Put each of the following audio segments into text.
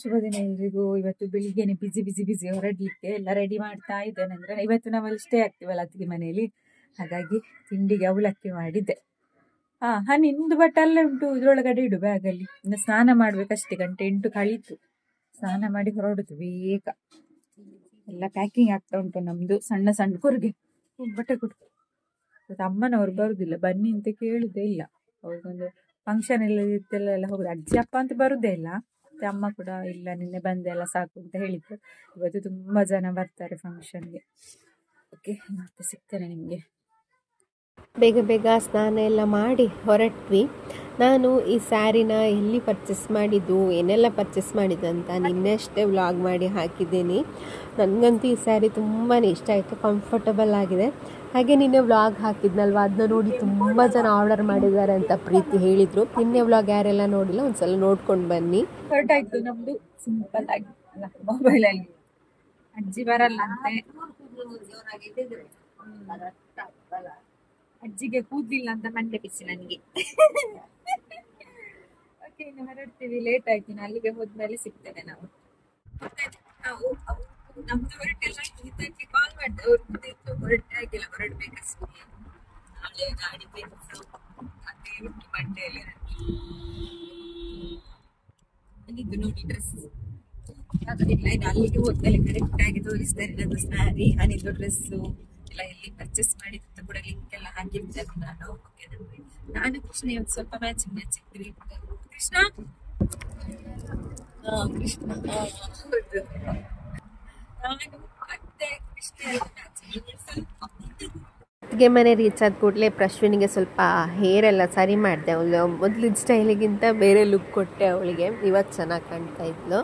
ಶುಭ ದಿನ ಎಲ್ರಿಗೂ. ಇವತ್ತು ಬೆಳಿಗ್ಗೆನೆ ಬಿಸಿ ಹೊರಡ್ಲಿಕ್ಕೆ ಎಲ್ಲ ರೆಡಿ ಮಾಡ್ತಾ ಇದ್ದೇನೆ. ಅಂದ್ರೆ ಇವತ್ತು ನಾವಲ್ಲಿ ಸ್ಟೇ ಆಗ್ತೀವಲ್ಲ ಅತ್ತಿಗೆ ಮನೆಯಲ್ಲಿ, ಹಾಗಾಗಿ ತಿಂಡಿಗೆ ಅವಲಕ್ಕಿ ಮಾಡಿದ್ದೆ. ನಿಮ್ದು ಬಟ್ ಅಲ್ಲೇ ಉಂಟು, ಇದ್ರೊಳಗಡೆ ಇಡು ಬ್ಯಾಗಲ್ಲಿ. ಇನ್ನು ಸ್ನಾನ ಮಾಡ್ಬೇಕಷ್ಟೇ, 8 ಕಳೀತು. ಸ್ನಾನ ಮಾಡಿ ಹೊರಡುದು ಬೇಗ. ಎಲ್ಲ ಪ್ಯಾಕಿಂಗ್ ಆಗ್ತಾ ಉಂಟು ನಮ್ದು. ಸಣ್ಣ ಸಣ್ಣ ಕೊರ್ಗೆ ಬಟ್ಟೆ ಕೊಡು. ಅಮ್ಮನವ್ರು ಬರುದಿಲ್ಲ, ಬನ್ನಿ ಅಂತ ಕೇಳುದೇ ಇಲ್ಲ. ಅವ್ರಿಗೊಂದು ಫಂಕ್ಷನ್ ಎಲ್ಲ ಹೋಗುದು. ಅಜ್ಜಿ ಅಪ್ಪ ಅಂತ ಬರುದೇ ಇಲ್ಲ. ಮತ್ತೆ ಅಮ್ಮ ಕೂಡ ಇಲ್ಲ, ನಿನ್ನೆ ಬಂದೆಲ್ಲ ಸಾಕು ಅಂತ ಹೇಳಿದ್ರು. ಇವತ್ತು ತುಂಬಾ ಜನ ಬರ್ತಾರೆ ಫಂಕ್ಷನ್ಗೆ. ಓಕೆ, ಮತ್ತೆ ಸಿಗ್ತೇನೆ ನಿಮ್ಗೆ. ಬೇಗ ಸ್ನಾನ ಎಲ್ಲ ಮಾಡಿ ಹೊರಟ್ವಿ. ನಾನು ಈ ಸ್ಯಾರಿನ ಎಲ್ಲಿ ಪರ್ಚೇಸ್ ಮಾಡಿದ್ದು, ಏನೆಲ್ಲ ಪರ್ಚೇಸ್ ಮಾಡಿದ್ದು ಅಂತ ನಿನ್ನೆ ಅಷ್ಟೇ ವ್ಲಾಗ್ ಮಾಡಿ ಹಾಕಿದ್ದೀನಿ. ನನಗಂತೂ ಈ ಸ್ಯಾರಿ ತುಂಬಾ ಇಷ್ಟ ಆಯಿತು, ಕಂಫರ್ಟಬಲ್ ಆಗಿದೆ. ಹಾಗೆ ನಿನ್ನೆ ವ್ಲಾಗ್ ಹಾಕಿದ್ನಲ್ವ, ಅದನ್ನ ನೋಡಿ ತುಂಬ ಜನ ಆರ್ಡರ್ ಮಾಡಿದ್ದಾರೆ ಅಂತ ಪ್ರೀತಿ ಹೇಳಿದರು. ನಿನ್ನೆ ವ್ಲಾಗ್ ಯಾರೆಲ್ಲ ನೋಡಿಲ್ಲ ಒಂದ್ಸಲ ನೋಡ್ಕೊಂಡು ಬನ್ನಿ. ಹೊರಟಾಯ್ತು ನಮ್ದು ಸಿಂಪಲ್ ಆಗಿ ಮೊಬೈಲಲ್ಲಿ. ಅಜ್ಜಿ ಬರಲ್ಲ ಅಂತೆ, ಅಜ್ಜಿಗೆ ಕೂದ್ಲಿಲ್ಲ ಅಂತ ಮಂಡೆ ಬಿಸಿ ನನಗೆ. ಓಕೆ, ಇನ್ನು ಹೊರಡ್ತೀವಿ. ಲೇಟ್ ಆಯ್ತು, ಇನ್ನು ಅಲ್ಲಿಗೆ ಹೋದ್ಮೇಲೆ ಸಿಗ್ತೇನೆ ನಾವು. ನಮ್ದು ಹೊರಟೆಲ್ಲ ಇದಕ್ಕೆ ಕಾಲ್ ಮಾಡಿದೆ, ಹೊರಟಾಗಿಲ್ಲ, ಹೊರಡ್ಬೇಕಷ್ಟೇ. ನಾಳೆ ಗಾಡಿ ಬೇಕು, ಅದೇ ಉಂಟು ಮಂಡೆಯಲ್ಲಿ. ಇದು ನೋಡಿ ಡ್ರೆಸ್ ಇಲ್ಲ, ಇದು ಅಲ್ಲಿಗೆ ಹೋದ್ಮೇಲೆ ಕರೆಕ್ಟ್ ಆಗಿ ತೋರಿಸ್ತಾರೆ. ನನ್ನ ಸ್ಯಾರಿ, ನಾನಿದ್ದು ಡ್ರೆಸ್ಸು ಎಲ್ಲ ಎಲ್ಲಿ ಪರ್ಚೇಸ್ ಮಾಡಿದ್ದು ಕೂಡ ಲಿಂಕ್ ಎಲ್ಲ ಹಾಕಿರ್ತೇನೆ ನಾನು. ನಾನು ಕೃಷ್ಣ ಇವತ್ತು ಸ್ವಲ್ಪ ಮ್ಯಾಚಿಂಗ್ ಕೃಷ್ಣ ಕೃಷ್ಣ ನಾನು ಮತ್ತೆ ಕೃಷ್ಣ ಅತ್ತಿಗೆ ಮನೆ ರೀಚ್ ಆದ ಕೂಡಲೇ ಪ್ರಶ್ವಿನಿಗೆ ಸ್ವಲ್ಪ ಹೇರ್ ಎಲ್ಲ ಸರಿ ಮಾಡಿದೆ. ಅವಳು ಮೊದಲಿನ ಸ್ಟೈಲಿಗಿಂತ ಬೇರೆ ಲುಕ್ ಕೊಟ್ಟೆ ಅವಳಿಗೆ. ಇವತ್ತು ಚೆನ್ನಾಗಿ ಕಾಣ್ತಾ ಇದ್ಲು.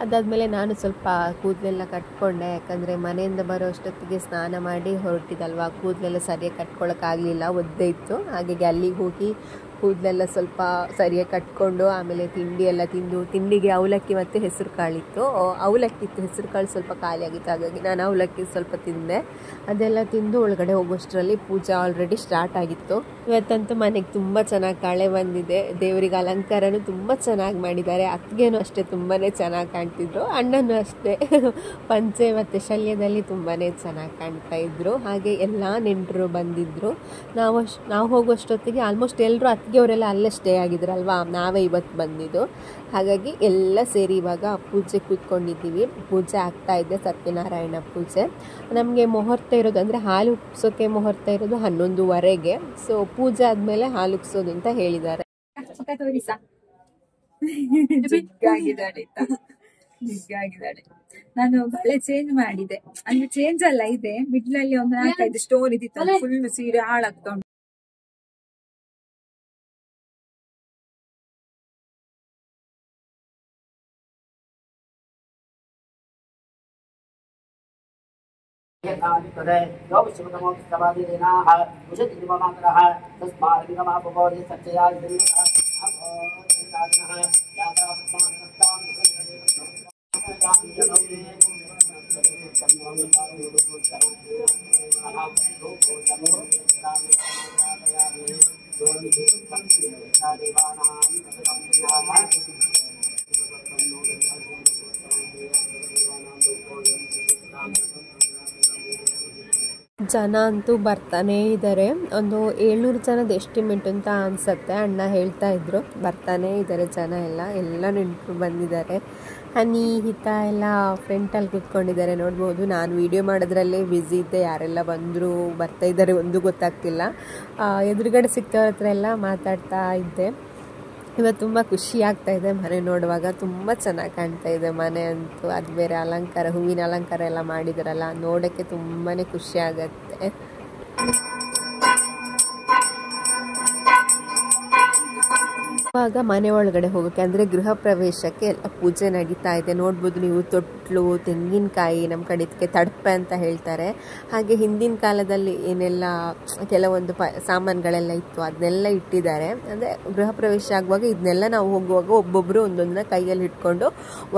ಅದಾದಮೇಲೆ ನಾನು ಸ್ವಲ್ಪ ಕೂದಲೆಲ್ಲ ಕಟ್ಕೊಂಡೆ, ಯಾಕಂದರೆ ಮನೆಯಿಂದ ಬರೋ ಅಷ್ಟೊತ್ತಿಗೆ ಸ್ನಾನ ಮಾಡಿ ಹೊರಟಿದ್ದಲ್ವ, ಕೂದಲೆಲ್ಲ ಸರಿಯಾಗಿ ಕಟ್ಕೊಳ್ಳೋಕ್ಕಾಗಲಿಲ್ಲ, ಒದ್ದೆ ಇತ್ತು. ಹಾಗಾಗಿ ಅಲ್ಲಿಗೆ ಹೋಗಿ ಕೂದಲೆಲ್ಲ ಸ್ವಲ್ಪ ಸರಿಯಾಗಿ ಕಟ್ಕೊಂಡು ಆಮೇಲೆ ತಿಂಡಿ ಎಲ್ಲ ತಿಂದು, ತಿಂಡಿಗೆ ಅವಲಕ್ಕಿ ಮತ್ತು ಹೆಸರು ಕಾಳಿತ್ತು. ಅವಲಕ್ಕಿ ಇತ್ತು, ಹೆಸರು ಕಾಳು ಸ್ವಲ್ಪ ಖಾಲಿ ಆಗಿತ್ತು. ಹಾಗಾಗಿ ನಾನು ಅವಲಕ್ಕಿ ಸ್ವಲ್ಪ ತಿಂದೆ. ಅದೆಲ್ಲ ತಿಂದು ಒಳಗಡೆ ಹೋಗೋಷ್ಟರಲ್ಲಿ ಪೂಜೆ ಆಲ್ರೆಡಿ ಸ್ಟಾರ್ಟ್ ಆಗಿತ್ತು. ಇವತ್ತಂತೂ ಮನೆಗೆ ತುಂಬ ಚೆನ್ನಾಗಿ ಕಾಳೆ ಬಂದಿದೆ. ದೇವರಿಗೆ ಅಲಂಕಾರನೂ ತುಂಬ ಚೆನ್ನಾಗಿ ಮಾಡಿದ್ದಾರೆ. ಅತ್ತಿಗೆನೂ ಅಷ್ಟೇ ತುಂಬಾ ಚೆನ್ನಾಗಿ ಕಾಣ್ತಿದ್ರು, ಅಣ್ಣನೂ ಅಷ್ಟೇ ಪಂಚೆ ಮತ್ತು ಶಲ್ಯದಲ್ಲಿ ತುಂಬಾ ಚೆನ್ನಾಗಿ ಕಾಣ್ತಾ ಇದ್ರು. ಹಾಗೆ ಎಲ್ಲ ನೆಂಟರು ಬಂದಿದ್ದರು. ನಾವು ಹೋಗೋಷ್ಟೊತ್ತಿಗೆ ಆಲ್ಮೋಸ್ಟ್ ಎಲ್ಲರೂ ಅತ್ತಿಗೆಯವರೆಲ್ಲ ಅಲ್ಲೇ ಸ್ಟೇ ಆಗಿದ್ರಲ್ವಾ, ನಾವೇ ಇವತ್ತು ಬಂದಿದ್ದು. ಹಾಗಾಗಿ ಎಲ್ಲ ಸೇರಿ ಇವಾಗ ಪೂಜೆ ಕೂತ್ಕೊಂಡಿದ್ದೀವಿ. ಪೂಜೆ ಆಗ್ತಾ ಇದೆ, ಸತ್ಯನಾರಾಯಣ ಪೂಜೆ. ನಮಗೆ ಮುಹೂರ್ತ ಇರೋದು ಅಂದರೆ ಹಾಲು ಉಕ್ಸೋಕೆ ಮುಹೂರ್ತ ಇರೋದು 11:15. ಸೊ ಪೂಜೆ ಆದಮೇಲೆ ಹಾಲು ಉಕ್ಸೋದು ಅಂತ ಹೇಳಿದ್ದಾರೆ. ನಾನು ಬಳೆ ಚೇಂಜ್ ಮಾಡಿದೆ. ಅಂದ್ರೆ ಚೇಂಜ್ ಅಲ್ಲ, ಇದೆ ಮಿಡ್ಲಲ್ಲಿ ಒಂದು 4-5 ಸ್ಟೋನ್ ಇದ್ದಿತ್ತು, ಫುಲ್ ಸೀರೆ ಹಾಳಾಗ್ತಾ ಉಂಟು. ಜನ ಅಂತೂ ಬರ್ತಾನೇ ಇದ್ದಾರೆ. ಒಂದು 700 ಜನದ ಎಸ್ಟಿಮೇಟ್ ಅಂತ ಅನಿಸುತ್ತೆ. ಅಣ್ಣ ಹೇಳ್ತಾ ಇದ್ರು, ಬರ್ತಾನೇ ಇದ್ದಾರೆ ಜನ ಎಲ್ಲ ನೆಂಟರು ಬಂದಿದ್ದಾರೆ. ಹನಿ ಹಿತ ಎಲ್ಲ ಫ್ರಂಟಲ್ಲಿ ಕೂತ್ಕೊಂಡಿದ್ದಾರೆ, ನೋಡ್ಬೋದು. ನಾನು ವಿಡಿಯೋ ಮಾಡೋದ್ರಲ್ಲೇ ಬ್ಯುಸಿ ಇದ್ದೆ. ಯಾರೆಲ್ಲ ಬಂದರು ಬರ್ತಾ ಇದ್ದಾರೆ ಒಂದು ಗೊತ್ತಾಗ್ತಿಲ್ಲ. ಎದುರುಗಡೆ ಸಿಗ್ತವ್ರ ಹತ್ರ ಎಲ್ಲ ಮಾತಾಡ್ತಾ ಇದ್ದೆ. ಇವತ್ತು ತುಂಬ ಖುಷಿ ಆಗ್ತಾ ಇದೆ ಮನೆ ನೋಡುವಾಗ. ತುಂಬ ಚೆನ್ನಾಗಿ ಕಾಣ್ತಾ ಇದೆ ಮನೆ ಅಂತೂ. ಅದು ಬೇರೆ ಅಲಂಕಾರ, ಹೂವಿನ ಅಲಂಕಾರ ಎಲ್ಲ ಮಾಡಿದಾರಲ್ಲ, ನೋಡೋಕ್ಕೆ ತುಂಬಾ ಖುಷಿ ಆಗತ್ತೆ. ಇವಾಗ ಮನೆ ಒಳಗಡೆ ಹೋಗೋಕ್ಕೆ ಅಂದರೆ ಗೃಹ ಪ್ರವೇಶಕ್ಕೆ ಎಲ್ಲ ಪೂಜೆ ನಡೀತಾ ಇದೆ. ನೋಡ್ಬೋದು ನೀವು, ತೊಟ್ಲು, ತೆಂಗಿನಕಾಯಿ, ನಮ್ಮ ಕಡೆ ಇದಕ್ಕೆ ತಡಪೆ ಅಂತ ಹೇಳ್ತಾರೆ. ಹಾಗೆ ಹಿಂದಿನ ಕಾಲದಲ್ಲಿ ಏನೆಲ್ಲ ಕೆಲವೊಂದು ಸಾಮಾನುಗಳೆಲ್ಲ ಇತ್ತು ಅದನ್ನೆಲ್ಲ ಇಟ್ಟಿದ್ದಾರೆ. ಅಂದರೆ ಗೃಹ ಪ್ರವೇಶ ಆಗುವಾಗ ಇದನ್ನೆಲ್ಲ ನಾವು ಹೋಗುವಾಗ ಒಬ್ಬೊಬ್ಬರು ಒಂದೊಂದನ್ನ ಕೈಯಲ್ಲಿ ಇಟ್ಕೊಂಡು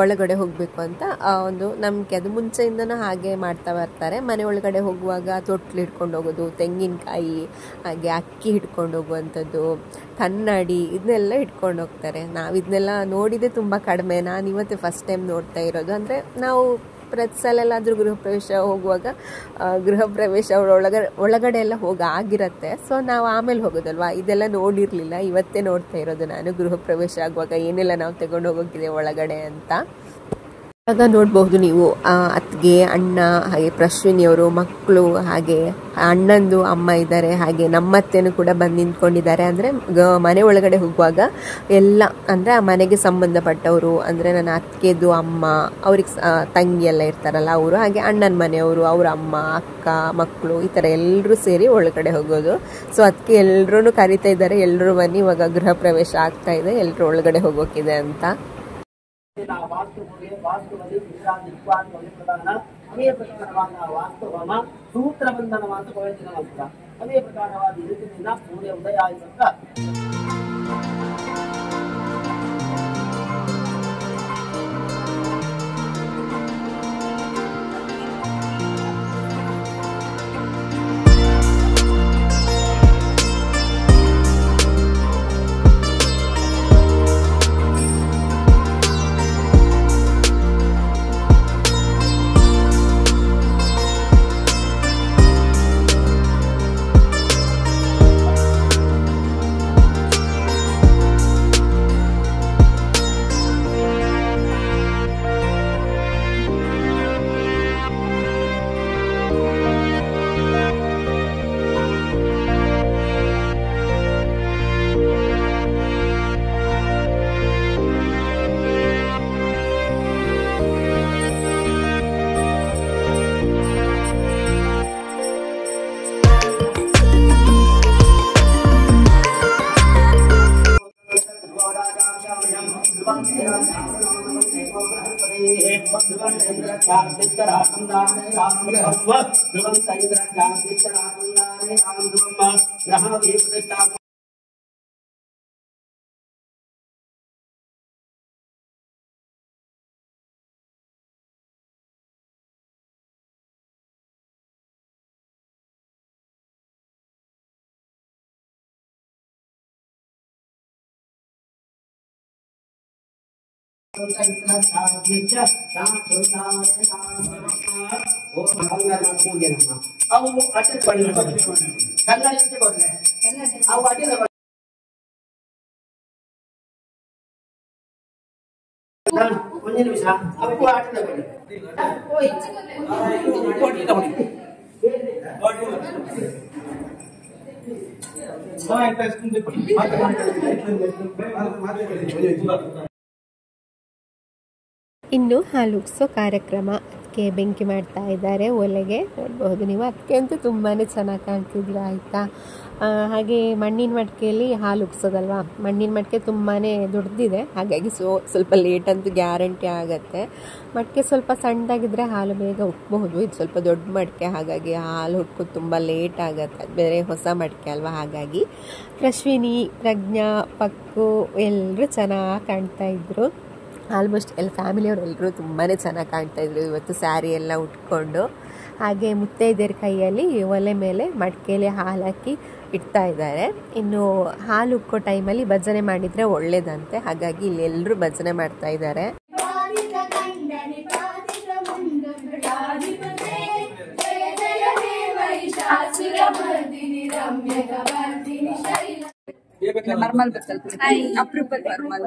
ಒಳಗಡೆ ಹೋಗಬೇಕು ಅಂತ ಒಂದು ನಂಬಿಕೆ. ಅದು ಮುಂಚೆಯಿಂದನೂ ಹಾಗೆ ಮಾಡ್ತಾ ಬರ್ತಾರೆ. ಮನೆ ಒಳಗಡೆ ಹೋಗುವಾಗ ತೊಟ್ಲು ಹಿಡ್ಕೊಂಡು ಹೋಗೋದು, ತೆಂಗಿನಕಾಯಿ, ಹಾಗೆ ಅಕ್ಕಿ ಹಿಡ್ಕೊಂಡು ಹೋಗುವಂಥದ್ದು, ಕನ್ನಡಿ, ಇದನ್ನೆಲ್ಲ ಇಟ್ಕೊಂಡು ಹೋಗ್ತಾರೆ. ನಾವು ಇದನ್ನೆಲ್ಲ ನೋಡಿದೆ ತುಂಬ ಕಡಿಮೆ. ನಾನು ಇವತ್ತೇ ಫಸ್ಟ್ ಟೈಮ್ ನೋಡ್ತಾ ಇರೋದು. ಅಂದರೆ ನಾವು ಪ್ರತಿ ಸಲ ಎಲ್ಲಾದರೂ ಗೃಹ ಪ್ರವೇಶ ಹೋಗುವಾಗ ಗೃಹ ಪ್ರವೇಶ ಒಳಗಡೆ ಎಲ್ಲ ಆಗಿರುತ್ತೆ. ಸೊ ನಾವು ಆಮೇಲೆ ಹೋಗೋದಲ್ವಾ, ಇದೆಲ್ಲ ನೋಡಿರಲಿಲ್ಲ, ಇವತ್ತೇ ನೋಡ್ತಾ ಇರೋದು ನಾನು. ಗೃಹ ಪ್ರವೇಶ ಆಗುವಾಗ ಏನೆಲ್ಲ ನಾವು ತಗೊಂಡು ಹೋಗೋಕ್ಕಿದೆ ಒಳಗಡೆ ಅಂತ. ಆಗ ನೋಡಬಹುದು ನೀವು ಅತ್ತಿಗೆ, ಅಣ್ಣ, ಹಾಗೆ ಪ್ರಶ್ವಿನಿಯವರು, ಮಕ್ಕಳು, ಹಾಗೆ ಅಣ್ಣಂದು ಅಮ್ಮ ಇದ್ದಾರೆ, ಹಾಗೆ ನಮ್ಮತ್ತೆನೂ ಕೂಡ ಬಂದು ನಿಂತ್ಕೊಂಡಿದ್ದಾರೆ. ಅಂದರೆ ಮನೆ ಒಳಗಡೆ ಹೋಗುವಾಗ ಎಲ್ಲ ಅಂದರೆ ಆ ಮನೆಗೆ ಸಂಬಂಧಪಟ್ಟವರು, ಅಂದರೆ ನನ್ನ ಅತ್ತಿಗೆದು ಅಮ್ಮ, ಅವ್ರಿಗೆ ತಂಗಿ ಎಲ್ಲ ಇರ್ತಾರಲ್ಲ ಅವರು, ಹಾಗೆ ಅಣ್ಣನ ಮನೆಯವರು, ಅವ್ರ ಅಮ್ಮ, ಅಕ್ಕ, ಮಕ್ಕಳು, ಈ ಥರ ಎಲ್ಲರೂ ಸೇರಿ ಒಳಗಡೆ ಹೋಗೋದು. ಸೊ ಅದಕ್ಕೆ ಎಲ್ಲರೂ ಕರಿತಾ ಇದ್ದಾರೆ, ಎಲ್ಲರೂ ಬನ್ನಿ ಇವಾಗ ಗೃಹ ಪ್ರವೇಶ ಆಗ್ತಾ ಇದೆ, ಎಲ್ಲರೂ ಒಳಗಡೆ ಹೋಗೋಕ್ಕಿದೆ ಅಂತ. ಅದೇ ಪ್ರಕಾರವಾದ ವಾಸ್ತವನ ಸೂತ್ರ ಬಂಧನವಾದ ಪ್ರಯೋಜನ ಮಾತ್ರ. ಅದೇ ಪ್ರಕಾರವಾದ ರೀತಿಯಿಂದ ಸೂರ್ಯ ಉದಯ ಆಯ್ತಂತ ಒಂದು ನಿಮಿಷ ಅಪ್ಪು ಆಟದ ಬಳಿ ಇನ್ನು ಹಾಲುಗ್ಸೋ ಕಾರ್ಯಕ್ರಮ. ಅದಕ್ಕೆ ಬೆಂಕಿ ಮಾಡ್ತಾ ಇದ್ದಾರೆ ಒಲೆಗೆ, ನೋಡ್ಬಹುದು ನೀವು. ಅದಕ್ಕೆ ಅಂತೂ ತುಂಬಾ ಚೆನ್ನಾಗಿ ಕಾಣ್ತಿದ್ರು ಆಯಿತಾ. ಹಾಗೆ ಮಣ್ಣಿನ ಮಡಿಕೆಯಲ್ಲಿ ಹಾಲು ಉಗ್ಸೋದಲ್ವಾ, ಮಣ್ಣಿನ ಮಡಿಕೆ ತುಂಬಾ ದೊಡ್ಡದಿದೆ, ಹಾಗಾಗಿ ಸ್ವಲ್ಪ ಲೇಟ್ ಅಂತೂ ಗ್ಯಾರಂಟಿ ಆಗುತ್ತೆ. ಮಡಿಕೆ ಸ್ವಲ್ಪ ಸಣ್ಣದಾಗಿದ್ದರೆ ಹಾಲು ಬೇಗ ಉಕ್ಬಹುದು. ಇದು ಸ್ವಲ್ಪ ದೊಡ್ಡ ಮಡಿಕೆ, ಹಾಗಾಗಿ ಹಾಲು ಹುಡ್ಕೋದು ತುಂಬ ಲೇಟ್ ಆಗುತ್ತೆ. ಅದು ಬೇರೆ ಹೊಸ ಮಡಿಕೆ ಅಲ್ವಾ, ಹಾಗಾಗಿ. ಪ್ರಶ್ವಿನಿ, ಪ್ರಜ್ಞಾ, ಪಕ್ಕು ಎಲ್ಲರೂ ಚೆನ್ನಾಗಿ ಕಾಣ್ತಾ ಇದ್ರು. ಆಲ್ಮೋಸ್ಟ್ ಎಲ್ಲ ಫ್ಯಾಮಿಲಿಯವರು ಎಲ್ಲರೂ ತುಂಬಾ ಚೆನ್ನಾಗಿ ಕಾಣ್ತಾಯಿದ್ರು ಇವತ್ತು ಸ್ಯಾರಿ ಎಲ್ಲ ಉಟ್ಕೊಂಡು. ಹಾಗೆ ಮುತ್ತೈದೆಯರ ಕೈಯಲ್ಲಿ ಒಲೆ ಮೇಲೆ ಮಡಿಕೆಯಲ್ಲಿ ಹಾಲು ಹಾಕಿ ಇಡ್ತಾ ಇದ್ದಾರೆ. ಇನ್ನು ಹಾಲು ಉಕ್ಕೋ ಟೈಮಲ್ಲಿ ಭಜನೆ ಮಾಡಿದರೆ ಒಳ್ಳೇದಂತೆ, ಹಾಗಾಗಿ ಇಲ್ಲಿ ಎಲ್ಲರೂ ಭಜನೆ ಮಾಡ್ತಾ ಇದ್ದಾರೆ. ಮರ್ಮಲ್ ಅಪರೂಪದ ಮರ್ಮಲ್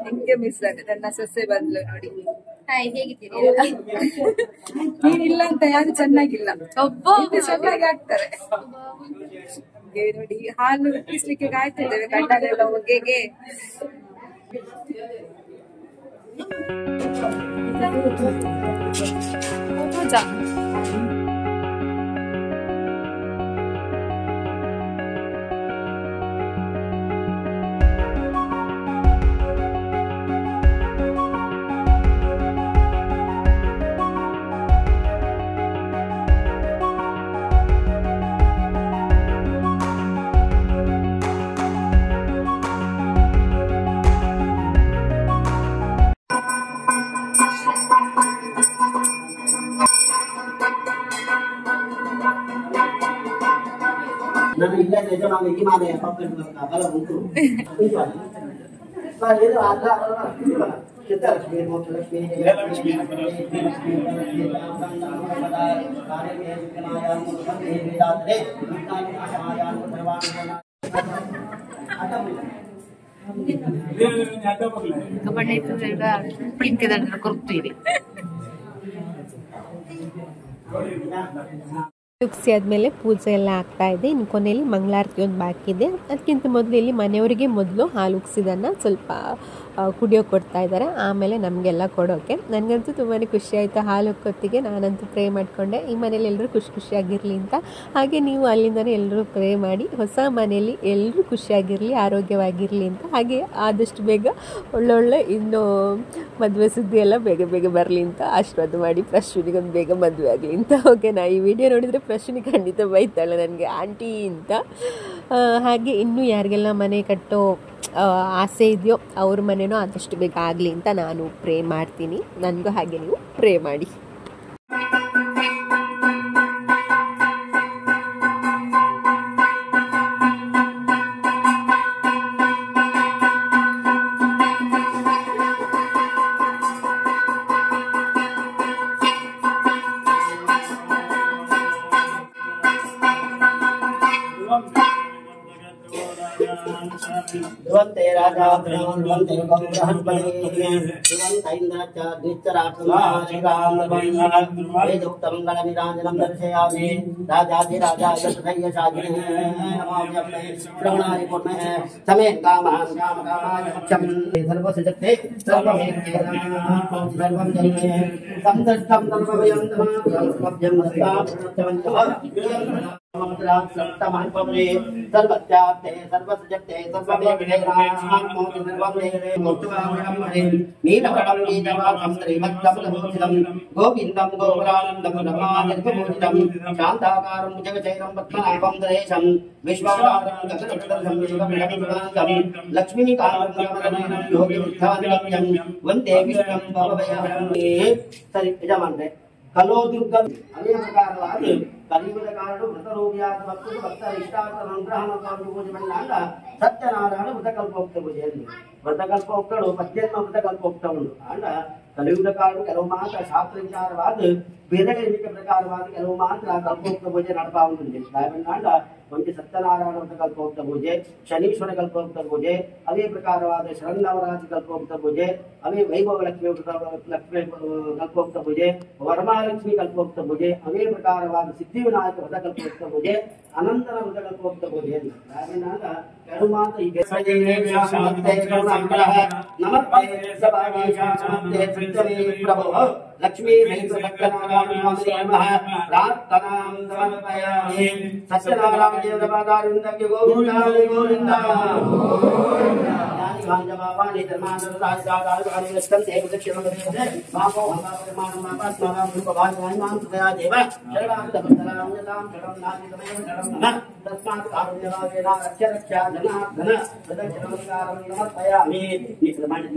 ನಿಮ್ಗೆ ಮಿಸ್ ಆಗುತ್ತೆ. ನನ್ನ ಸೊಸೆ ಬಂದ್ಲು ನೋಡಿ. ನೀನಿಲ್ಲ ಅಂತ ಯಾರು ಚೆನ್ನಾಗಿಲ್ಲ, ಚೆನ್ನಾಗಿ ಆಗ್ತಾರೆ ನೋಡಿ. ಹಾಲು ಉಕ್ಕಿಸ್ಲಿಕ್ಕೆ ಕಾಯ್ತಿದ್ದೇವೆ, ಗಂಡನೆಲ್ಲ ಹೊಗೆಗೆ. ಯಜಮಾನಿಗೆ ಮಾನೆಯ ಪಕ್ಕದ ಬಲ ಉಂಟು ಇದು ಅಲ್ಲ ಚಿತ್ತಲಕ್ಷ್ಮಿ ಮೋಕ್ಷಲಕ್ಷ್ಮಿ ತುಕ್ಸಿ ಆದಮೇಲೆ ಪೂಜೆ ಎಲ್ಲ ಆಗ್ತಾ ಇದೆ. ಇನ್ನು ಕೊನೆಯಲ್ಲಿ ಮಂಗಳಾರತಿ ಒಂದು ಬಾಕಿ ಇದೆ. ಅದಕ್ಕಿಂತ ಮೊದಲು ಇಲ್ಲಿ ಮನೆಯವರಿಗೆ ಮೊದಲು ಹಾಲು ಉಕ್ಸಿದನ್ನು ಸ್ವಲ್ಪ ಕುಡಿಯೋಕೆ ಕೊಡ್ತಾ ಇದ್ದಾರೆ, ಆಮೇಲೆ ನಮಗೆಲ್ಲ ಕೊಡೋಕೆ. ನನಗಂತೂ ತುಂಬಾ ಖುಷಿ ಆಯಿತು. ಹಾಲು ಹೊತ್ತಿಗೆ ನಾನಂತೂ ಪ್ರೇ ಮಾಡಿಕೊಂಡೆ ಈ ಮನೇಲಿ ಎಲ್ಲರೂ ಖುಷಿಯಾಗಿರಲಿ ಅಂತ. ಹಾಗೆ ನೀವು ಅಲ್ಲಿಂದನೇ ಎಲ್ಲರೂ ಪ್ರೇ ಮಾಡಿ ಹೊಸ ಮನೆಯಲ್ಲಿ ಎಲ್ಲರೂ ಖುಷಿಯಾಗಿರಲಿ, ಆರೋಗ್ಯವಾಗಿರಲಿ ಅಂತ. ಹಾಗೆ ಆದಷ್ಟು ಬೇಗ ಒಳ್ಳೊಳ್ಳೆ ಇನ್ನೂ ಮದುವೆ ಸುದ್ದಿ ಎಲ್ಲ ಬೇಗ ಬೇಗ ಬರಲಿ ಅಂತ ಆಶೀರ್ವಾದ ಮಾಡಿ ಪ್ರಶ್ನಿಗೊಂದು ಬೇಗ ಮದುವೆ ಆಗಲಿ ಅಂತ. ಓಕೆನಾ? ಈ ವಿಡಿಯೋ ನೋಡಿದರೆ ಪ್ರಶ್ನೆ ಖಂಡಿತ ಬೈತಾಳೆ ನನಗೆ ಆಂಟಿ ಅಂತ. ಹಾಗೆ ಇನ್ನೂ ಯಾರಿಗೆಲ್ಲ ಮನೆ ಕಟ್ಟೋ ಆಸೆ ಇದೆಯೋ ಅವ್ರ ಮನೆಯೂ ಆದಷ್ಟು ಬೇಗ ಆಗಲಿ ಅಂತ ನಾನು ಪ್ರೇ ಮಾಡ್ತೀನಿ. ನನಗೂ ಹಾಗೆ ನೀವು ಪ್ರೇ ಮಾಡಿ. ध्रुवन्ते राजा ध्रुवन्ते बृहस्पति ध्रुवन्त इन्द्रश्च द्विश्चराक्षवेदोक्तं गणनिराजनं दर्शयामि राजाधिराजाय तथैयशाजिने नमाम्यस्मै श्रवणानि कुर्मः समेत कामान् कामकामाय मोक्षं सर्वसजक्ते सर्वं जयते संदष्टं सर्वभयं सर्वभयं सप्तमन्पवने सर्वत्याप्ते सर्वसजक्ते नीलवरं नीलवासं श्रीमत्तं नमोचितं गोविन्दं गोकुलानन्दं नमानिर्भूषितं शान्ताकारं जगचैरं पद्मनाभं दरेशं विश्वाधारं गगनचन्द्रं विश्वविलक्षणं लक्ष्मीकान्तं कमलनयनं योगिवृद्धान्गम्यं वन्दे विष्णुं भवभयहरं सरि यजमानरे कलो दुर्गम अनेक प्रकारवाद कलियुग कारणु व्रतरूपियाद भक्तु भक्त इष्टार्थ अनुग्रह पूजमನ್ನಾಗ ಸತ್ಯನಾರಾಯಣ ವ್ರತಕಲ್ಪೋಕ್ತ ಪೂಜೆಯಲ್ಲಿ ವ್ರತಕಲ್ಪೋಕ್ತಳು ಪದ್ಯನ್ಮ ವ್ರತಕಲ್ಪೋಕ್ತ ಉಂಟು ಅಂಡ ಕಲಿಯುಗ ಕಾರಣು ಕೆಲವು ಮಾತ್ರ ಶಾಸ್ತ್ರ ವಿಚಾರವಾದ ಬೇರೆ ಪ್ರಕಾರವಾದ ಕೆಲವು ಮಾತ್ರ ಕಲ್ಪೋಕ್ತ ಪೂಜೆ ನಡಪಾ ఉంటుంది దానివల్ల ಒಂಟಿ ಸತ್ಯನಾರಾಯಣ ವ್ರತಕಲ್ಪೋಕ್ತ ಪೂಜೆ, ಶನೀಶ್ವರ ಕಲ್ಪೋಕ್ತ ಪೂಜೆ, ಅವೇ ಪ್ರಕಾರವಾದ ಶರನ್ನವರಾತ್ರಿ ಕಲ್ಪೋಕ್ತ ಪೂಜೆ, ಅವೇ ವೈಭವ ಲಕ್ಷ್ಮಿ ಕಲ್ಪೋಕ್ತ ಪೂಜೆ, ವರಮಹಾಲಕ್ಷ್ಮಿ ಕಲ್ಪೋಕ್ತ ಪೂಜೆ, ಅವೇ ಪ್ರಕಾರವಾದ ಸಿದ್ಧಿವಿನಾಯಕ ವ್ರತಕಲ್ಪೋಕ್ತ ಪೂಜೆ, ಅನಂತರ ವ್ರತಕಲ್ಪೋಕ್ತ ಪೂಜೆ ಅಂತ ಕೆಲವು ಮಾತ್ರ ಈ लक्ष्मी प्रार्थनां समर्पयामि सत्यनारायण देवतारिन्दस्य गोविन्दा गोविन्दा भांजमावानि धर्मानरदादादादानि लक्ष्मते दक्षिणमदेवते मापो हमापरमाणं मापास्मानां रूपभागवान् सुदया देव शरणागतभक्तनां यतां शरणं नास्तितमेव शरणं नमः तस्मात् कारुण्यभावेन रक्ष जनार्दन प्रदक्षिणमस्कारं समर्पयामि निप्रमाणि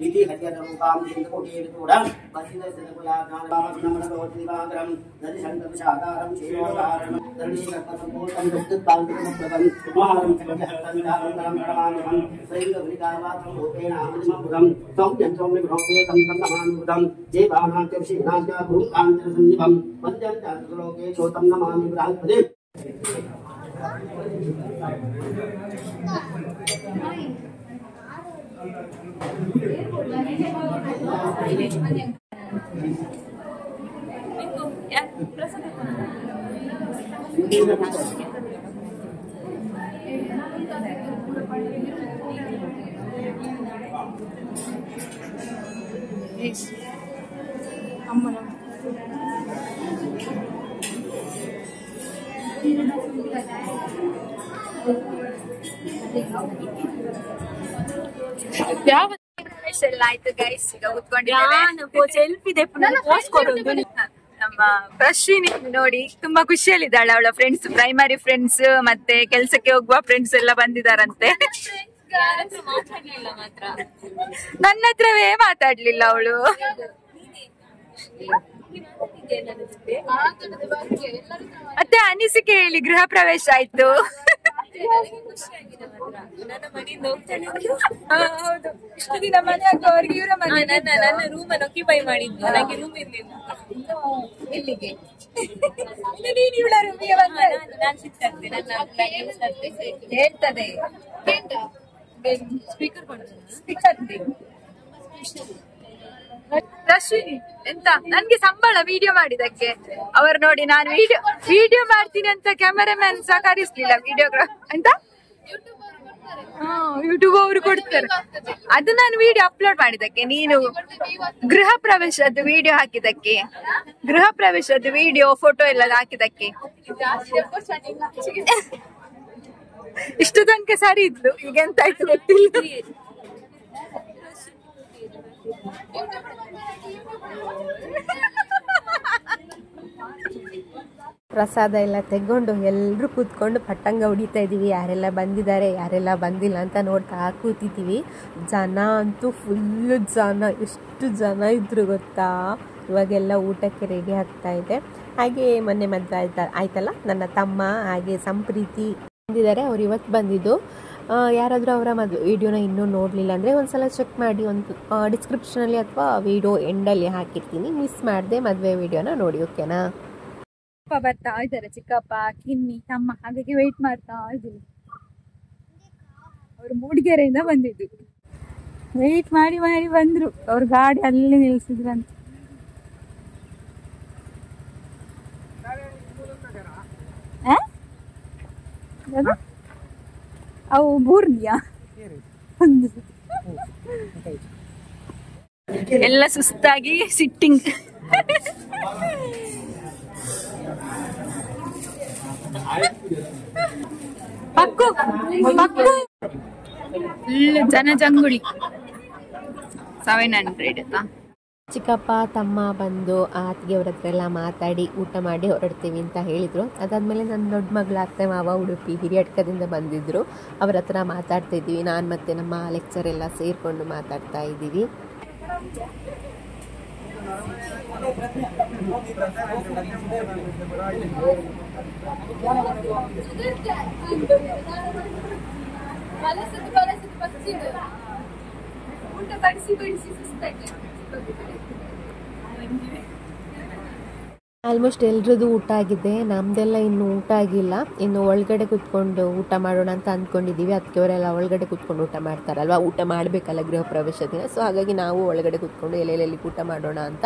इति हरियरूपां दिन्दकोटिर्तूढं वसिदसनकुलादानमनोदिवाकरं दर्शन्तविशाकारं क्षीरोदारं दर्शकर्पसम्पूर्णं दुःखितान्तरमुक्तं महारं चक्रहस्तमिदानन्तरं प्रणमाम्यहं श्रीगौरिकावासं रूपेण आमनिमपुरं सौम्यं सौम्यगृहोपेतं तं नमाम्युदं देवानां च ऋषीणां च भूतान्तरसन्निभं वन्द्यं च लोके शोतं नमामि बृहस्पतिं ಎಲ್ಲ ಆಯ್ತು ಗೈಸ್. ಈಗ ಕೂತ್ಕೊಂಡಿದ್ದೇವೆ. ಸೆಲ್ಫಿ ನಮ್ಮ ಪ್ರಶ್ವಿನಿ ನೋಡಿ ತುಂಬಾ ಖುಷಿಯಲ್ಲಿದ್ದಾಳೆ. ಅವಳ ಫ್ರೆಂಡ್ಸ್, ಪ್ರೈಮರಿ ಫ್ರೆಂಡ್ಸ್ ಮತ್ತೆ ಕೆಲ್ಸಕ್ಕೆ ಹೋಗುವ ಫ್ರೆಂಡ್ಸ್ ಎಲ್ಲ ಬಂದಿದಾರಂತೆ. ನನ್ನ ಹತ್ರವೇ ಮಾತಾಡ್ಲಿಲ್ಲ ಅವಳು. ಮತ್ತೆ ಅನಿಸಿಕೆ ಹೇಳಿ, ಗೃಹ ಪ್ರವೇಶ ಆಯ್ತು. ಹೌದು, ಇಷ್ಟು ದಿನ ಮನೆ ಆಗುವವರೆಗೆ ಇವರ ಮನೆ. ನನ್ನ ರೂಮ್ ಅನ್ನು ಆಕ್ಯುಪೈ ಮಾಡಿದ್ದು, ನನಗೆ ರೂಮ್ ಇರ್ಲಿಲ್ಲ. ಇಲ್ಲಿಗೆ ನೀನು ಇವಳ ರೂಮಿಗೆ ನಾನು ಶಿಫ್ಟ್ ಆಗ್ತೇನೆ. ಹೇಳ್ತದೆ ಸ್ಪೀಕರ್ ರಶ್ವಿನಿ ಎಂತ ನನ್ಗೆ ಸಂಬಳ ವಿಡಿಯೋ ಮಾಡಿದಕ್ಕೆ. ಅವರು ನೋಡಿ ನಾನು ವಿಡಿಯೋ ಮಾಡ್ತೀನಿ ಅಂತ ಕ್ಯಾಮರಾಮ್ಯಾನ್ ಸಹ ಕರೆಸ್ಲಿಲ್ಲ, ವಿಡಿಯೋಗ್ರಾಫ್ ಅಂತ. ಯೂಟ್ಯೂಬ್ ಅವರು ಕೊಡ್ತಾರೆ. ಅದು ನಾನು ವಿಡಿಯೋ ಅಪ್ಲೋಡ್ ಮಾಡಿದಕ್ಕೆ, ನೀನು ಗೃಹ ಪ್ರವೇಶದ ವಿಡಿಯೋ ಹಾಕಿದಕ್ಕೆ, ಗೃಹ ಪ್ರವೇಶದ ವಿಡಿಯೋ ಫೋಟೋ ಎಲ್ಲ ಹಾಕಿದಕ್ಕೆ. ಇಷ್ಟು ತನಕ ಸರಿ ಇದ್ಲು, ಈಗ ಎಂತ ಆಯ್ತು ಗೊತ್ತಿಲ್ಲ. ಪ್ರಸಾದ ಎಲ್ಲ ತೆಗೊಂಡು ಎಲ್ಲರೂ ಕೂತ್ಕೊಂಡು ಪಟ್ಟಂಗ ಹೊಡಿತಾ ಇದ್ದೀವಿ. ಯಾರೆಲ್ಲ ಬಂದಿದ್ದಾರೆ ಯಾರೆಲ್ಲ ಬಂದಿಲ್ಲ ಅಂತ ನೋಡ್ತಾ ಕೂತಿದ್ದೀವಿ. ಜನ ಅಂತೂ ಫುಲ್ಲು ಜನ, ಎಷ್ಟು ಜನ ಇದ್ರು ಗೊತ್ತಾ. ಇವಾಗೆಲ್ಲ ಊಟಕ್ಕೆ ರೆಡಿ ಆಗ್ತಾ ಇದೆ. ಹಾಗೆ ಮೊನ್ನೆ ಮದುವೆ ಆಯ್ತಲ್ಲ, ನನ್ನ ತಮ್ಮ ಹಾಗೆ ಸಂಪ್ರೀತಿ ಬಂದಿದ್ದಾರೆ. ಅವ್ರು ಇವತ್ತು ಬಂದಿದ್ದು. ಯಾರಾದರೂ ಅವರ ವಿಡಿಯೋನ ಇನ್ನೂ ನೋಡಲಿಲ್ಲ ಅಂದರೆ ಒಂದ್ಸಲ ಚೆಕ್ ಮಾಡಿ, ಒಂದು ಡಿಸ್ಕ್ರಿಪ್ಷನಲ್ಲಿ ಅಥವಾ ವಿಡಿಯೋ ಎಂಡಲ್ಲಿ ಹಾಕಿರ್ತೀನಿ, ಮಿಸ್ ಮಾಡದೆ ಮದುವೆ ವಿಡಿಯೋನ ನೋಡಿ, ಓಕೆನಾ. ಬರ್ತಾ ಇದ್ದಾರೆ ಚಿಕ್ಕಪ್ಪ, ಕಿನ್ನಿ, ತಮ್ಮ, ಹಾಗಾಗಿ ವೆಯ್ಟ್ ಮಾಡ್ತಾ ಇದ್ದೀನಿ. ಅವರು ಮೂಡಿಗೆರೆಯಿಂದ ಬಂದಿದ್ದು, ವೆಯ್ಟ್ ಮಾಡಿ ಮಾಡಿ ಬಂದ್ರು. ಅವ್ರ ಗಾಡಿ ಅಲ್ಲಿ ನಿಲ್ಸಿದ್ರಂತ. ಅವು ಬೂರ್ನಿಯಾ ಎಲ್ಲ ಸುಸ್ತಾಗಿ ಸಿಟ್ಟಿಂಗ್. ಪಕ್ಕು ಪಕ್ಕು ಫುಲ್ ಜನಜಂಗುಳಿ. 700 ಚಿಕ್ಕಪ್ಪ ತಮ್ಮ ಬಂದು ಅತ್ತಿಗೆ ಅವ್ರ ಹತ್ರ ಎಲ್ಲ ಮಾತಾಡಿ ಊಟ ಮಾಡಿ ಹೊರಡ್ತೀವಿ ಅಂತ ಹೇಳಿದರು. ಅದಾದಮೇಲೆ ನನ್ನ ದೊಡ್ಡ ಮಗಳ ಅತ್ತೆ ಮಾವ ಉಡುಪಿ ಹಿರಿಯಡ್ಕದಿಂದ ಬಂದಿದ್ದರು. ಅವ್ರ ಹತ್ರ ಮಾತಾಡ್ತಾ ಇದ್ದೀವಿ. ನಾನು ಮತ್ತು ನಮ್ಮ ಲೆಕ್ಚರ್ ಎಲ್ಲ ಸೇರಿಕೊಂಡು ಮಾತಾಡ್ತಾ ಇದ್ದೀವಿ. ಆಲ್ಮೋಸ್ಟ್ ಎಲ್ರದ್ದು ಊಟ ಆಗಿದೆ, ನಮ್ದೆಲ್ಲ ಇನ್ನೂ ಊಟ ಆಗಿಲ್ಲ. ಇನ್ನು ಒಳಗಡೆ ಕೂತ್ಕೊಂಡು ಊಟ ಮಾಡೋಣ ಅಂತ ಅಂದ್ಕೊಂಡಿದ್ದೀವಿ. ಅದಕ್ಕೆವರೆಲ್ಲ ಒಳಗಡೆ ಕೂತ್ಕೊಂಡು ಊಟ ಮಾಡ್ತಾರಲ್ವ, ಊಟ ಮಾಡಬೇಕಲ್ಲ ಗೃಹ ಪ್ರವೇಶ ದಿನ. ಸೊ ಹಾಗಾಗಿ ನಾವು ಒಳಗಡೆ ಕೂತ್ಕೊಂಡು ಎಲ್ಲೆಲ್ಲಿ ಊಟ ಮಾಡೋಣ ಅಂತ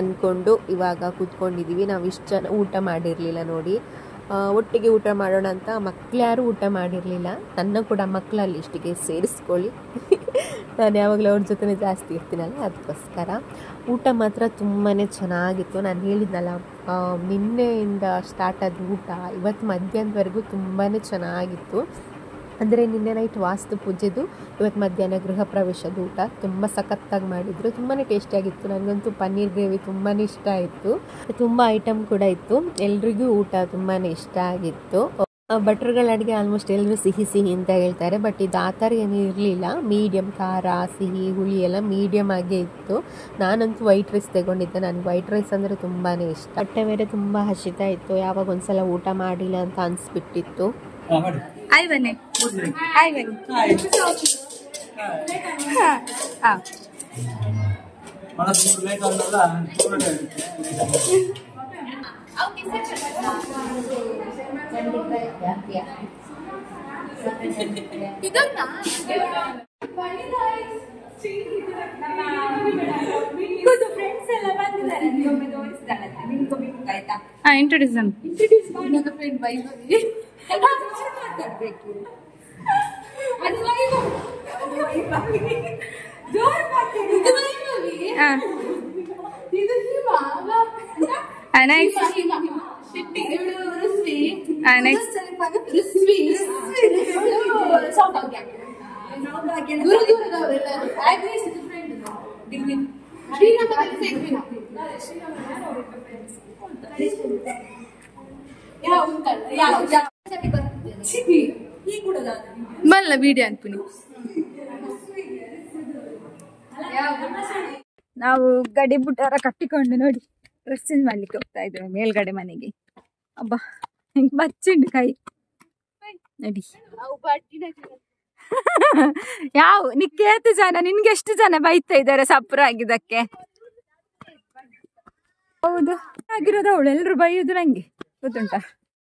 ಅಂದ್ಕೊಂಡು ಇವಾಗ ಕೂತ್ಕೊಂಡಿದ್ದೀವಿ. ನಾವು ಇಷ್ಟು ಜನ ಊಟ ಮಾಡಿರಲಿಲ್ಲ ನೋಡಿ. ಒಟ್ಟಿಗೆ ಊಟ ಮಾಡೋಣ ಅಂತ ಮಕ್ಳು ಯಾರೂ ಊಟ ಮಾಡಿರಲಿಲ್ಲ. ನನ್ನ ಕೂಡ ಮಕ್ಕಳಲ್ಲಿ ಇಷ್ಟಿಗೆ ಸೇರಿಸ್ಕೊಳ್ಳಿ. ನಾನು ಯಾವಾಗಲೂ ಅವ್ರ ಜೊತೆ ಜಾಸ್ತಿ ಇರ್ತೀನಲ್ಲ, ಅದಕ್ಕೋಸ್ಕರ. ಊಟ ಮಾತ್ರ ತುಂಬಾ ಚೆನ್ನಾಗಿತ್ತು. ನಾನು ಹೇಳಿದ್ನಲ್ಲ, ನಿನ್ನೆಯಿಂದ ಸ್ಟಾರ್ಟ್ ಆದ ಊಟ ಇವತ್ತು ಮಧ್ಯಾಹ್ನದವರೆಗೂ ತುಂಬಾ ಚೆನ್ನಾಗಿತ್ತು. ಅಂದರೆ ನಿನ್ನೆ ನೈಟ್ ವಾಸ್ತು ಪೂಜೆದು, ಇವತ್ತು ಮಧ್ಯಾಹ್ನ ಗೃಹ ಪ್ರವೇಶದ ಊಟ ತುಂಬ ಸಖತ್ತಾಗಿ ಮಾಡಿದರು. ತುಂಬಾ ಟೇಸ್ಟಿಯಾಗಿತ್ತು. ನನಗಂತೂ ಪನ್ನೀರ್ ಗ್ರೇವಿ ತುಂಬಾ ಇಷ್ಟ ಆಯಿತು. ತುಂಬ ಐಟಮ್ ಕೂಡ ಇತ್ತು. ಎಲ್ರಿಗೂ ಊಟ ತುಂಬಾ ಇಷ್ಟ ಆಗಿತ್ತು. ಭಟ್ರುಗಳ ಅಡುಗೆ ಆಲ್ಮೋಸ್ಟ್ ಎಲ್ಲರೂ ಸಿಹಿ ಸಿಹಿ ಅಂತ ಹೇಳ್ತಾರೆ, ಬಟ್ ಇದು ಆ ಥರ ಏನೂ ಇರಲಿಲ್ಲ. ಮೀಡಿಯಮ್ ಖಾರ ಸಿಹಿ ಹುಳಿ ಎಲ್ಲ ಮೀಡಿಯಮ್ ಆಗೇ ಇತ್ತು. ನಾನಂತೂ ವೈಟ್ ರೈಸ್ ತಗೊಂಡಿದ್ದೆ. ನನಗೆ ವೈಟ್ ರೈಸ್ ಅಂದರೆ ತುಂಬಾ ಇಷ್ಟ. ಹೊಟ್ಟೆ ಬೇರೆ ತುಂಬ ಹಸಿತಾ ಇತ್ತು. ಯಾವಾಗ ಒಂದ್ಸಲ ಊಟ ಮಾಡಿಲ್ಲ ಅಂತ ಅನಿಸ್ಬಿಟ್ಟಿತ್ತು. ಇಂಟ್ರೊಡ್ಯೂಸ್ ಮಲ್ಲ ವಿಡಿಯೋ ಅನ್ಪುನಿ. ನಾವು ಗಡಿ ಬುಟ್ಟಾರ ಕಟ್ಟಿಕೊಂಡು ನೋಡಿ ಡ್ರೆಸ್ ಚೇಂಜ್ ಮಾಡ್ಲಿಕ್ಕೆ ಹೋಗ್ತಾ ಇದ್ದೇವೆ ಮೇಲ್ಗಡೆ ಮನೆಗೆ. ಅಬ್ಬಾ ಹಿಂಗೆ ಬಚ್ಚಿಂಡು ಕೈ ನಡಿ. ಯಾವ ನಿಕ್ಕೇತು ಜನ, ನಿನ್ಗೆ ಎಷ್ಟು ಜನ ಬೈತಾ ಇದ್ದಾರೆ ಸಪ್ರ ಆಗಿದ್ದಕ್ಕೆ? ಹೌದು ಆಗಿರೋದು ಅವಳು, ಎಲ್ರು ಬೈಯೋದು ನಂಗೆ ಗೊತ್ತುಂಟಾ.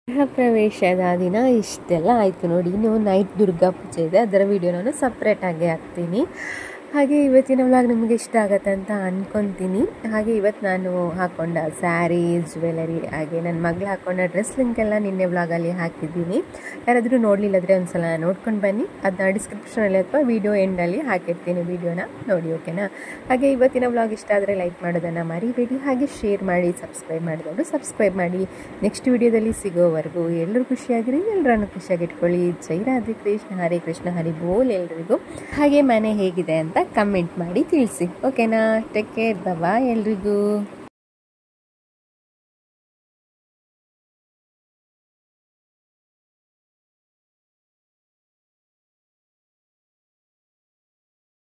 ಗೃಹ ಪ್ರವೇಶದ ದಿನ ಇಷ್ಟೆಲ್ಲ ಆಯಿತು ನೋಡಿ. ಇನ್ನು ನೈಟ್ ದುರ್ಗಾ ಪೂಜೆ ಇದೆ, ಅದರ ವಿಡಿಯೋ ನಾನು ಸಪ್ರೇಟಾಗಿ ಹಾಕ್ತೀನಿ. ಹಾಗೆ ಇವತ್ತಿನ ವ್ಲಾಗ್ ನಿಮಗೆ ಇಷ್ಟ ಆಗುತ್ತೆ ಅಂತ ಅಂದ್ಕೊತೀನಿ. ಹಾಗೆ ಇವತ್ತು ನಾನು ಹಾಕ್ಕೊಂಡ ಸ್ಯಾರಿ, ಜ್ಯುವೆಲರಿ, ಹಾಗೆ ನನ್ನ ಮಗಳು ಹಾಕ್ಕೊಂಡ ಡ್ರೆಸ್ ಲಿಂಕ್ ಎಲ್ಲ ನಿನ್ನೆ ವ್ಲಾಗಲ್ಲಿ ಹಾಕಿದ್ದೀನಿ. ಯಾರಾದರೂ ನೋಡಲಿಲ್ಲದ್ರೆ ಒಂದು ಸಲ ನೋಡ್ಕೊಂಡು ಬನ್ನಿ. ಅದನ್ನ ಡಿಸ್ಕ್ರಿಪ್ಷನಲ್ಲಿ ಅಥವಾ ವಿಡಿಯೋ ಎಂಡಲ್ಲಿ ಹಾಕಿರ್ತೀನಿ, ವಿಡಿಯೋನ ನೋಡಿ, ಓಕೆನಾ. ಹಾಗೆ ಇವತ್ತಿನ ವ್ಲಾಗ್ ಇಷ್ಟ ಆದರೆ ಲೈಕ್ ಮಾಡೋದನ್ನು ಮರಿಬೇಡಿ. ಹಾಗೆ ಶೇರ್ ಮಾಡಿ, ಸಬ್ಸ್ಕ್ರೈಬ್ ಮಾಡಿದವರು ಸಬ್ಸ್ಕ್ರೈಬ್ ಮಾಡಿ. ನೆಕ್ಸ್ಟ್ ವಿಡಿಯೋದಲ್ಲಿ ಸಿಗೋವರೆಗೂ ಎಲ್ಲರೂ ಖುಷಿಯಾಗಿರಿ, ಎಲ್ಲರನ್ನು ಖುಷಿಯಾಗಿಟ್ಕೊಳ್ಳಿ. ಜೈ ರಾಧೆ ಕೃಷ್ಣ, ಹರೇ ಕೃಷ್ಣ, ಹರಿ ಬೋಲ್ ಎಲ್ರಿಗೂ. ಹಾಗೆ ಮನೆ ಹೇಗಿದೆ ಅಂತ ಕಮೆಂಟ್ ಮಾಡಿ ತಿಳಿಸಿ, ಓಕೆನಾ. ಟೇಕ್ ಕೇರ್, ಬಾಯ್ ಎಲ್ರಿಗೂ.